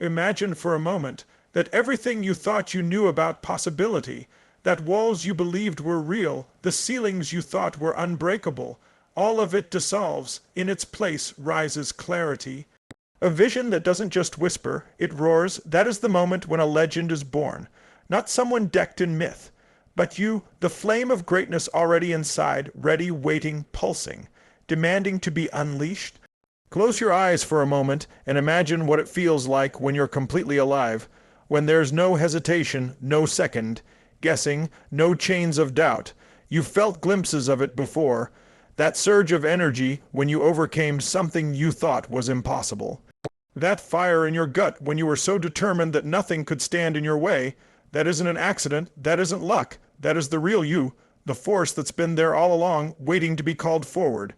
Imagine for a moment that everything you thought you knew about possibility, that walls you believed were real, the ceilings you thought were unbreakable, all of it dissolves. In its place rises clarity. A vision that doesn't just whisper, it roars. That is the moment when a legend is born. Not someone decked in myth, but you, the flame of greatness already inside, ready, waiting, pulsing, demanding to be unleashed. Close your eyes for a moment and imagine what it feels like when you're completely alive, when there's no hesitation, no second guessing, no chains of doubt. You've felt glimpses of it before, that surge of energy when you overcame something you thought was impossible. That fire in your gut when you were so determined that nothing could stand in your way. That isn't an accident, that isn't luck, that is the real you, the force that's been there all along, waiting to be called forward.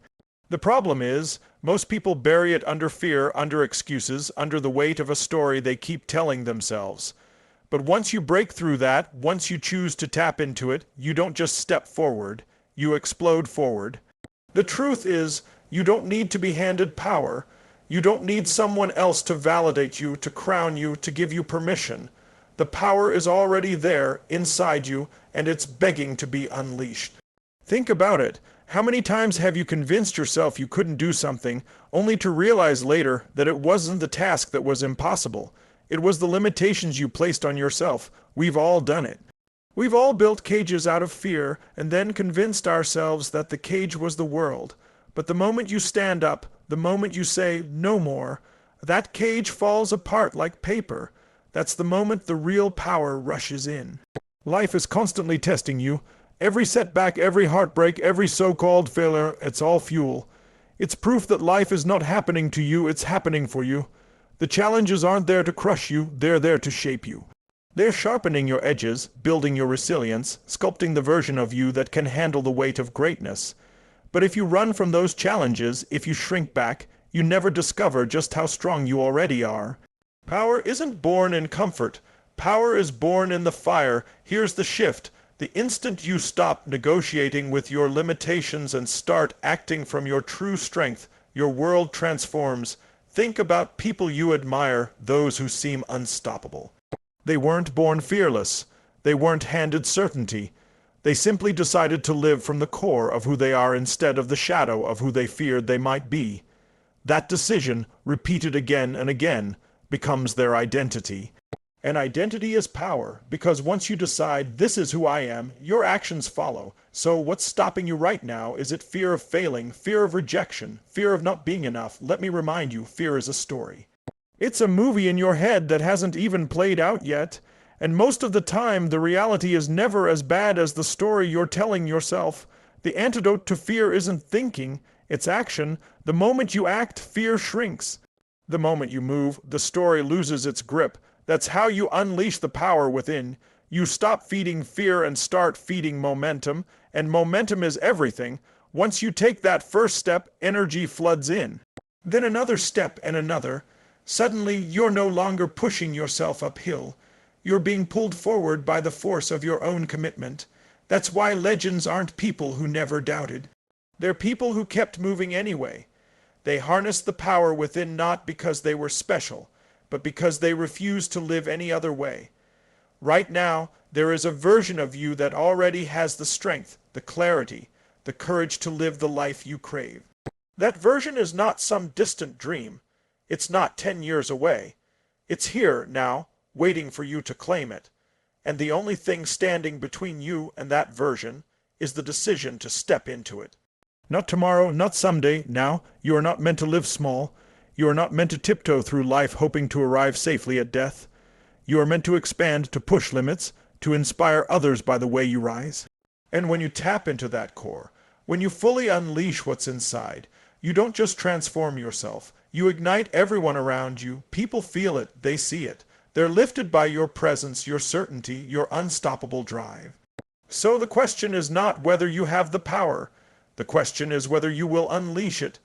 The problem is, most people bury it under fear, under excuses, under the weight of a story they keep telling themselves. But once you break through that, once you choose to tap into it, you don't just step forward, you explode forward. The truth is, you don't need to be handed power. You don't need someone else to validate you, to crown you, to give you permission. The power is already there, inside you, and it's begging to be unleashed. Think about it. How many times have you convinced yourself you couldn't do something, only to realize later that it wasn't the task that was impossible? It was the limitations you placed on yourself. We've all done it. We've all built cages out of fear and then convinced ourselves that the cage was the world. But the moment you stand up, the moment you say, no more, that cage falls apart like paper. That's the moment the real power rushes in. Life is constantly testing you. Every setback, every heartbreak, every so-called failure, it's all fuel. It's proof that life is not happening to you, it's happening for you. The challenges aren't there to crush you, they're there to shape you. They're sharpening your edges, building your resilience, sculpting the version of you that can handle the weight of greatness. But if you run from those challenges, if you shrink back, you never discover just how strong you already are. Power isn't born in comfort. Power is born in the fire. Here's the shift. The instant you stop negotiating with your limitations and start acting from your true strength, your world transforms. Think about people you admire, those who seem unstoppable. They weren't born fearless. They weren't handed certainty. They simply decided to live from the core of who they are instead of the shadow of who they feared they might be. That decision, repeated again and again, becomes their identity. And identity is power, because once you decide, this is who I am, your actions follow. So what's stopping you right now? Is it fear of failing, fear of rejection, fear of not being enough? Let me remind you, fear is a story. It's a movie in your head that hasn't even played out yet. And most of the time, the reality is never as bad as the story you're telling yourself. The antidote to fear isn't thinking, it's action. The moment you act, fear shrinks. The moment you move, the story loses its grip. That's how you unleash the power within. You stop feeding fear and start feeding momentum, and momentum is everything. Once you take that first step, energy floods in. Then another step and another. Suddenly, you're no longer pushing yourself uphill. You're being pulled forward by the force of your own commitment. That's why legends aren't people who never doubted. They're people who kept moving anyway. They harnessed the power within not because they were special, but because they refused to live any other way. Right now, there is a version of you that already has the strength, the clarity, the courage to live the life you crave. That version is not some distant dream. It's not 10 years away. It's here now, waiting for you to claim it. And the only thing standing between you and that version is the decision to step into it. Not tomorrow, not someday, now. You are not meant to live small. You are not meant to tiptoe through life hoping to arrive safely at death. You are meant to expand, to push limits, to inspire others by the way you rise. And when you tap into that core, when you fully unleash what's inside, you don't just transform yourself. You ignite everyone around you. People feel it. They see it. They're lifted by your presence, your certainty, your unstoppable drive. So the question is not whether you have the power. The question is whether you will unleash it.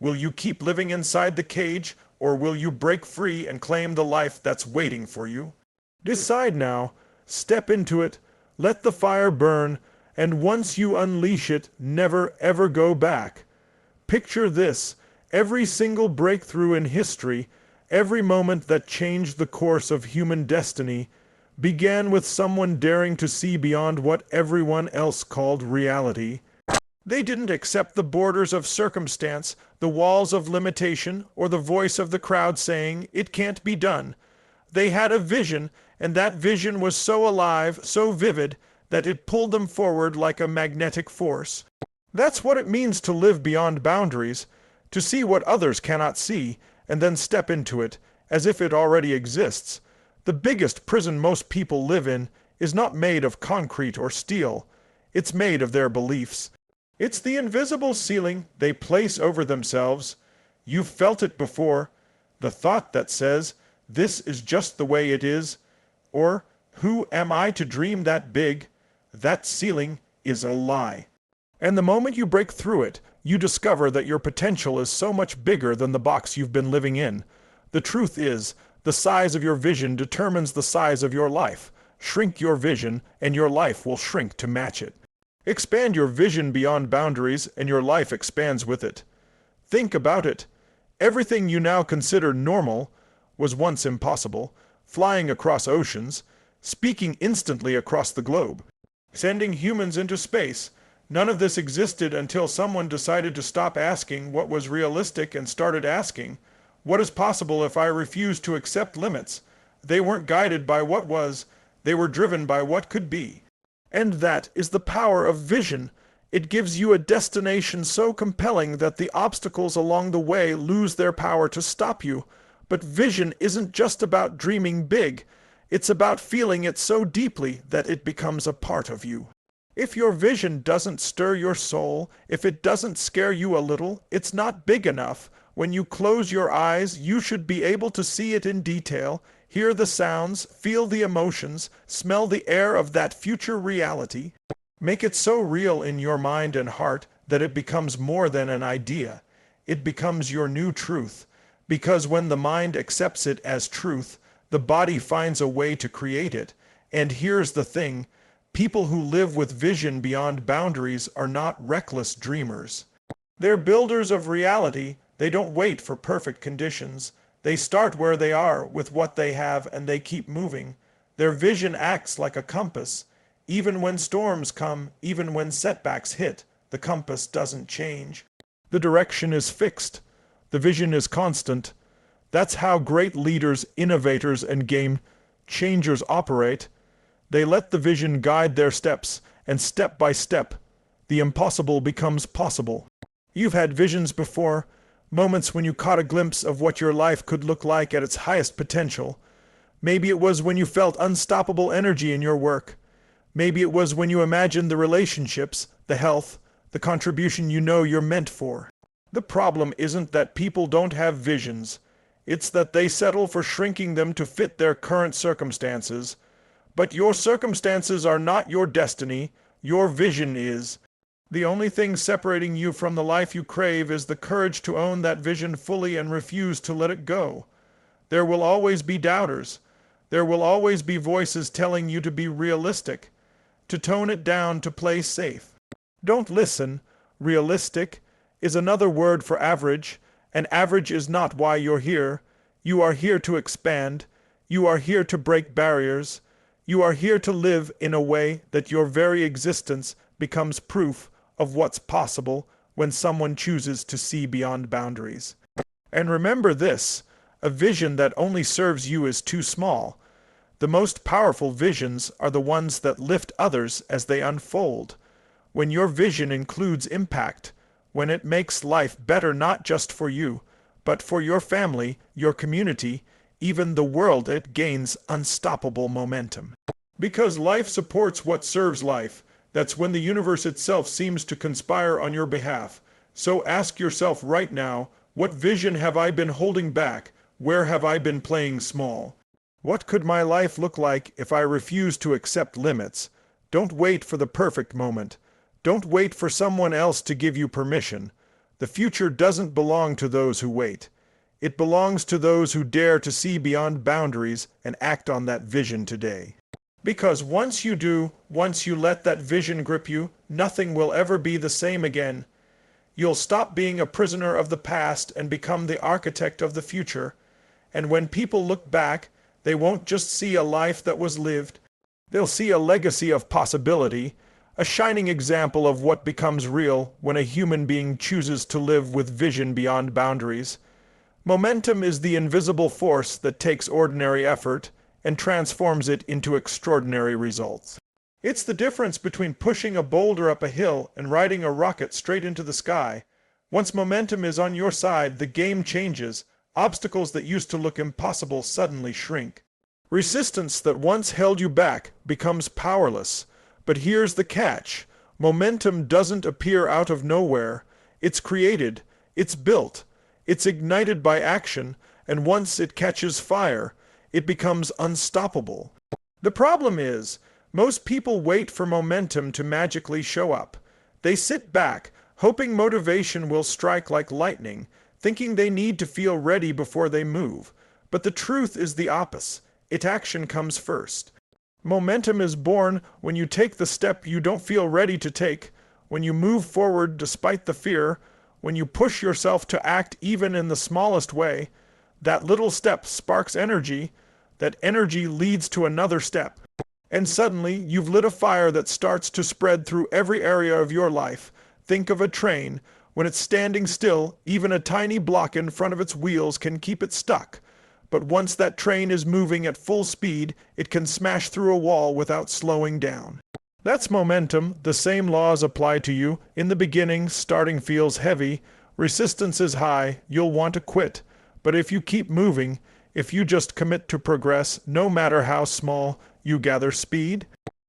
Will you keep living inside the cage, or will you break free and claim the life that's waiting for you? Decide now. Step into it. Let the fire burn, and once you unleash it, never ever go back. Picture this. Every single breakthrough in history, Every moment that changed the course of human destiny began with someone daring to see beyond what everyone else called reality. They didn't accept the borders of circumstance, the walls of limitation, or the voice of the crowd saying, "It can't be done." They had a vision, and that vision was so alive, so vivid, that it pulled them forward like a magnetic force. That's what it means to live beyond boundaries, to see what others cannot see, and then step into it, as if it already exists. The biggest prison most people live in is not made of concrete or steel. It's made of their beliefs. It's the invisible ceiling they place over themselves. You've felt it before. The thought that says, "This is just the way it is," or "Who am I to dream that big?" That ceiling is a lie. And the moment you break through it, you discover that your potential is so much bigger than the box you've been living in. The truth is, the size of your vision determines the size of your life. Shrink your vision, and your life will shrink to match it. Expand your vision beyond boundaries, and your life expands with it. Think about it. Everything you now consider normal was once impossible. Flying across oceans, speaking instantly across the globe, sending humans into space. None of this existed until someone decided to stop asking what was realistic and started asking, "What is possible if I refuse to accept limits?" They weren't guided by what was, they were driven by what could be. And that is the power of vision. It gives you a destination so compelling that the obstacles along the way lose their power to stop you. But vision isn't just about dreaming big. It's about feeling it so deeply that it becomes a part of you. If your vision doesn't stir your soul, if it doesn't scare you a little, it's not big enough. When you close your eyes, you should be able to see it in detail, hear the sounds, feel the emotions, smell the air of that future reality. Make it so real in your mind and heart that it becomes more than an idea. It becomes your new truth. Because when the mind accepts it as truth, the body finds a way to create it. And here's the thing, people who live with vision beyond boundaries are not reckless dreamers. They're builders of reality. They don't wait for perfect conditions. They start where they are with what they have, and they keep moving. Their vision acts like a compass. Even when storms come, even when setbacks hit, the compass doesn't change. The direction is fixed. The vision is constant. That's how great leaders, innovators, and game changers operate. They let the vision guide their steps, and step by step, the impossible becomes possible. You've had visions before, moments when you caught a glimpse of what your life could look like at its highest potential. Maybe it was when you felt unstoppable energy in your work. Maybe it was when you imagined the relationships, the health, the contribution you know you're meant for. The problem isn't that people don't have visions. It's that they settle for shrinking them to fit their current circumstances. But your circumstances are not your destiny. Your vision is. The only thing separating you from the life you crave is the courage to own that vision fully and refuse to let it go. There will always be doubters. There will always be voices telling you to be realistic, to tone it down, to play safe. Don't listen. Realistic is another word for average, and average is not why you're here. You are here to expand. You are here to break barriers. You are here to live in a way that your very existence becomes proof of what's possible when someone chooses to see beyond boundaries. And remember this, a vision that only serves you is too small. The most powerful visions are the ones that lift others as they unfold. When your vision includes impact, when it makes life better not just for you, but for your family, your community, even the world, it gains unstoppable momentum. Because life supports what serves life. That's when the universe itself seems to conspire on your behalf. So ask yourself right now, what vision have I been holding back? Where have I been playing small? What could my life look like if I refuse to accept limits? Don't wait for the perfect moment. Don't wait for someone else to give you permission. The future doesn't belong to those who wait. It belongs to those who dare to see beyond boundaries and act on that vision today. Because once you do, once you let that vision grip you, nothing will ever be the same again. You'll stop being a prisoner of the past and become the architect of the future. And when people look back, they won't just see a life that was lived. They'll see a legacy of possibility, a shining example of what becomes real when a human being chooses to live with vision beyond boundaries. Momentum is the invisible force that takes ordinary effort and transforms it into extraordinary results. It's the difference between pushing a boulder up a hill and riding a rocket straight into the sky. Once momentum is on your side, the game changes. Obstacles that used to look impossible suddenly shrink. Resistance that once held you back becomes powerless. But here's the catch. Momentum doesn't appear out of nowhere. It's created, it's built, it's ignited by action, and once it catches fire, it becomes unstoppable. The problem is, most people wait for momentum to magically show up. They sit back, hoping motivation will strike like lightning, thinking they need to feel ready before they move. But the truth is the opposite. Action comes first. Momentum is born when you take the step you don't feel ready to take, when you move forward despite the fear, when you push yourself to act even in the smallest way. That little step sparks energy. That energy leads to another step. And suddenly, you've lit a fire that starts to spread through every area of your life. Think of a train. When it's standing still, even a tiny block in front of its wheels can keep it stuck. But once that train is moving at full speed, it can smash through a wall without slowing down. That's momentum. The same laws apply to you. In the beginning, starting feels heavy. Resistance is high. You'll want to quit. But if you keep moving, if you just commit to progress, no matter how small, you gather speed.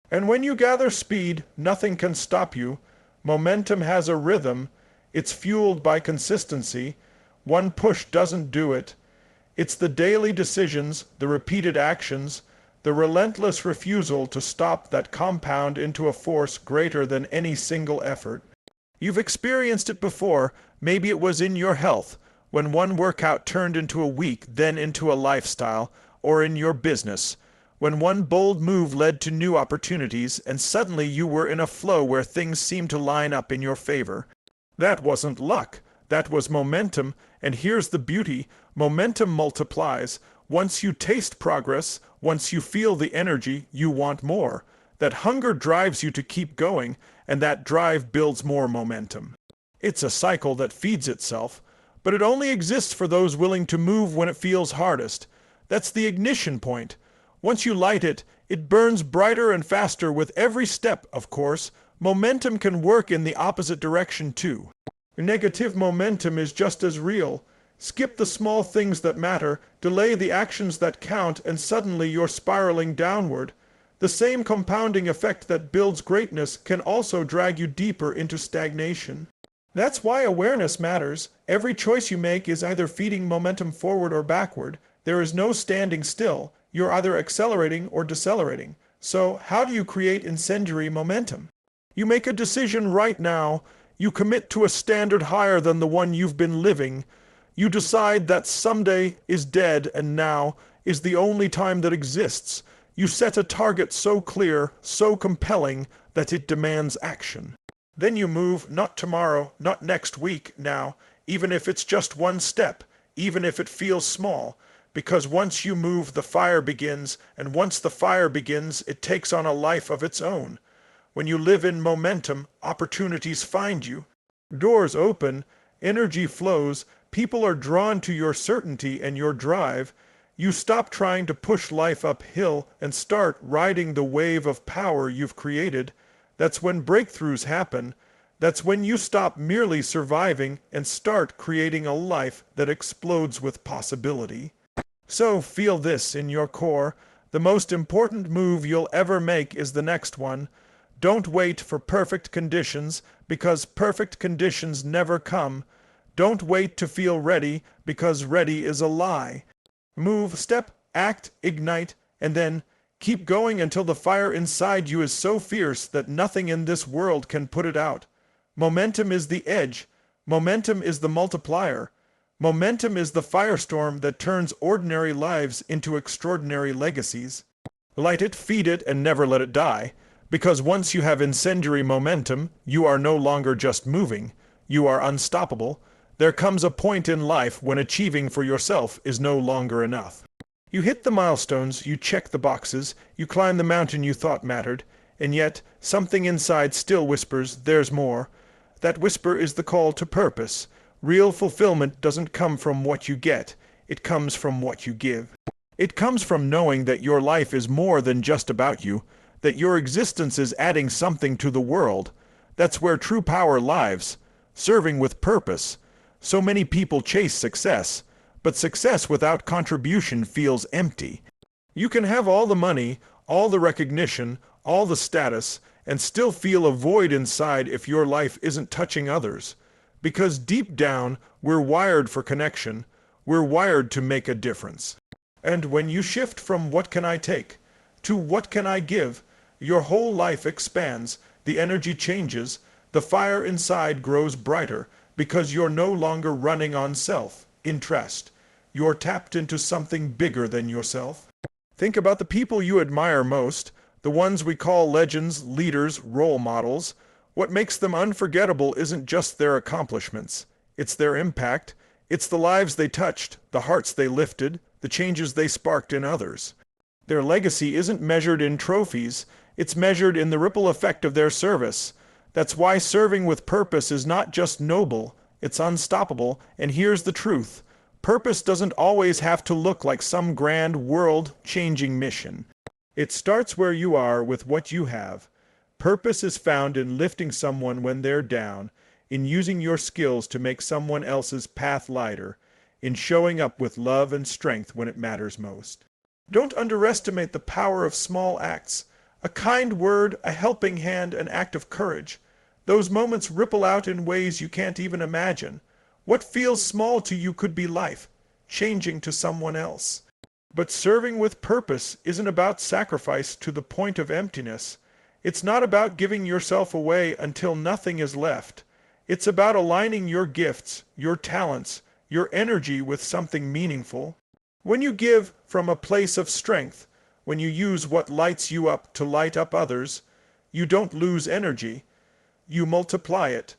And when you gather speed, nothing can stop you. Momentum has a rhythm. It's fueled by consistency. One push doesn't do it. It's the daily decisions, the repeated actions, the relentless refusal to stop that compound into a force greater than any single effort. You've experienced it before. Maybe it was in your health, when one workout turned into a week, then into a lifestyle, or in your business, when one bold move led to new opportunities, and suddenly you were in a flow where things seemed to line up in your favor. That wasn't luck. That was momentum, and here's the beauty. Momentum multiplies. Once you taste progress, once you feel the energy, you want more. That hunger drives you to keep going, and that drive builds more momentum. It's a cycle that feeds itself, but it only exists for those willing to move when it feels hardest. That's the ignition point. Once you light it, it burns brighter and faster with every step, of course. Momentum can work in the opposite direction too. Negative momentum is just as real. Skip the small things that matter, delay the actions that count, and suddenly you're spiraling downward. The same compounding effect that builds greatness can also drag you deeper into stagnation. That's why awareness matters. Every choice you make is either feeding momentum forward or backward. There is no standing still. You're either accelerating or decelerating. So, how do you create incendiary momentum? You make a decision right now. You commit to a standard higher than the one you've been living. You decide that someday is dead and now is the only time that exists. You set a target so clear, so compelling, that it demands action. Then you move, not tomorrow, not next week, now, even if it's just one step, even if it feels small. Because once you move, the fire begins, and once the fire begins, it takes on a life of its own. When you live in momentum, opportunities find you. Doors open, energy flows, people are drawn to your certainty and your drive. You stop trying to push life uphill and start riding the wave of power you've created. That's when breakthroughs happen. That's when you stop merely surviving and start creating a life that explodes with possibility. So feel this in your core. The most important move you'll ever make is the next one. Don't wait for perfect conditions, because perfect conditions never come. Don't wait to feel ready, because ready is a lie. Move, step, act, ignite, and then keep going until the fire inside you is so fierce that nothing in this world can put it out. Momentum is the edge. Momentum is the multiplier. Momentum is the firestorm that turns ordinary lives into extraordinary legacies. Light it, feed it, and never let it die. Because once you have incendiary momentum, you are no longer just moving. You are unstoppable. There comes a point in life when achieving for yourself is no longer enough. You hit the milestones, you check the boxes, you climb the mountain you thought mattered, and yet something inside still whispers, there's more. That whisper is the call to purpose. Real fulfillment doesn't come from what you get, it comes from what you give. It comes from knowing that your life is more than just about you, that your existence is adding something to the world. That's where true power lies, serving with purpose. So many people chase success, but success without contribution feels empty. You can have all the money, all the recognition, all the status, and still feel a void inside if your life isn't touching others. Because deep down, we're wired for connection. We're wired to make a difference. And when you shift from what can I take to what can I give, your whole life expands, the energy changes, the fire inside grows brighter because you're no longer running on self-interest. You're tapped into something bigger than yourself. Think about the people you admire most, the ones we call legends, leaders, role models. What makes them unforgettable isn't just their accomplishments. It's their impact. It's the lives they touched, the hearts they lifted, the changes they sparked in others. Their legacy isn't measured in trophies. It's measured in the ripple effect of their service. That's why serving with purpose is not just noble, it's unstoppable, and here's the truth. Purpose doesn't always have to look like some grand world-changing mission. It starts where you are with what you have. Purpose is found in lifting someone when they're down, in using your skills to make someone else's path lighter, in showing up with love and strength when it matters most. Don't underestimate the power of small acts. A kind word, a helping hand, an act of courage. Those moments ripple out in ways you can't even imagine. What feels small to you could be life, changing to someone else. But serving with purpose isn't about sacrifice to the point of emptiness. It's not about giving yourself away until nothing is left. It's about aligning your gifts, your talents, your energy with something meaningful. When you give from a place of strength, when you use what lights you up to light up others, you don't lose energy, you multiply it.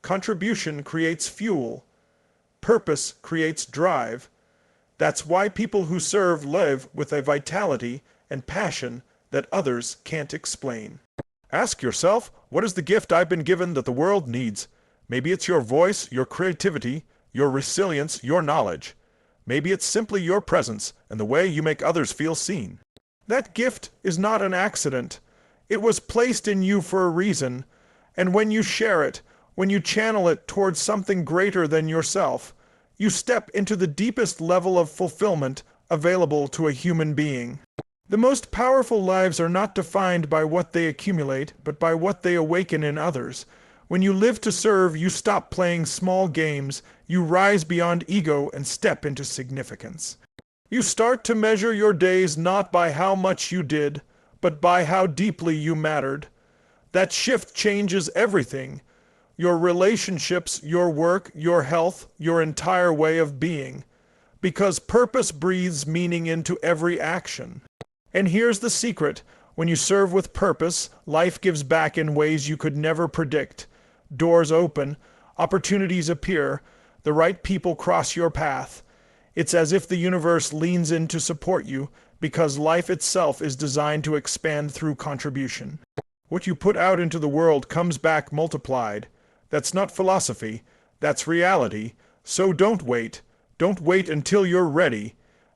Contribution creates fuel. Purpose creates drive. That's why people who serve live with a vitality and passion that others can't explain. Ask yourself, what is the gift I've been given that the world needs? Maybe it's your voice, your creativity, your resilience, your knowledge. Maybe it's simply your presence and the way you make others feel seen. That gift is not an accident. It was placed in you for a reason. And when you share it, when you channel it towards something greater than yourself, you step into the deepest level of fulfillment available to a human being. The most powerful lives are not defined by what they accumulate, but by what they awaken in others. When you live to serve, you stop playing small games, you rise beyond ego and step into significance. You start to measure your days not by how much you did, but by how deeply you mattered. That shift changes everything. Your relationships, your work, your health, your entire way of being. Because purpose breathes meaning into every action. And here's the secret. When you serve with purpose, life gives back in ways you could never predict. Doors open, opportunities appear, the right people cross your path. It's as if the universe leans in to support you, because life itself is designed to expand through contribution. What you put out into the world comes back multiplied. That's not philosophy, that's reality. So don't wait. Don't wait until you're ready,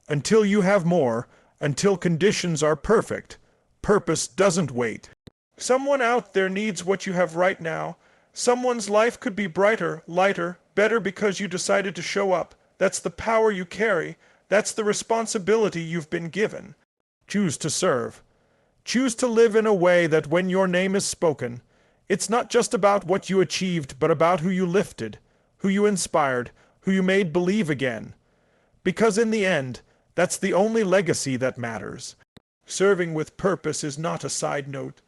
until you have more, until conditions are perfect. Purpose doesn't wait. Someone out there needs what you have right now. Someone's life could be brighter, lighter, better because you decided to show up. That's the power you carry. That's the responsibility you've been given. Choose to serve. Choose to live in a way that when your name is spoken, it's not just about what you achieved, but about who you lifted, who you inspired, who you made believe again. Because in the end, that's the only legacy that matters. Serving with purpose is not a side note.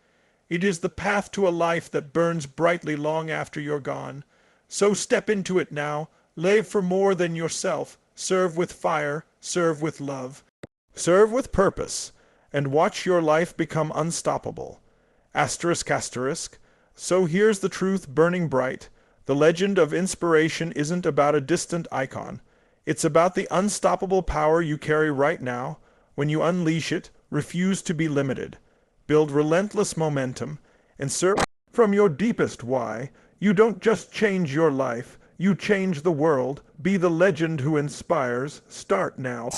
It is the path to a life that burns brightly long after you're gone. So step into it now. Live for more than yourself. Serve with fire. Serve with love. Serve with purpose, and watch your life become unstoppable. Asterisk, asterisk. So here's the truth burning bright. The legend of inspiration isn't about a distant icon. It's about the unstoppable power you carry right now. When you unleash it, refuse to be limited. Build relentless momentum and serve from your deepest why. You don't just change your life, you change the world. Be the legend who inspires. Start now.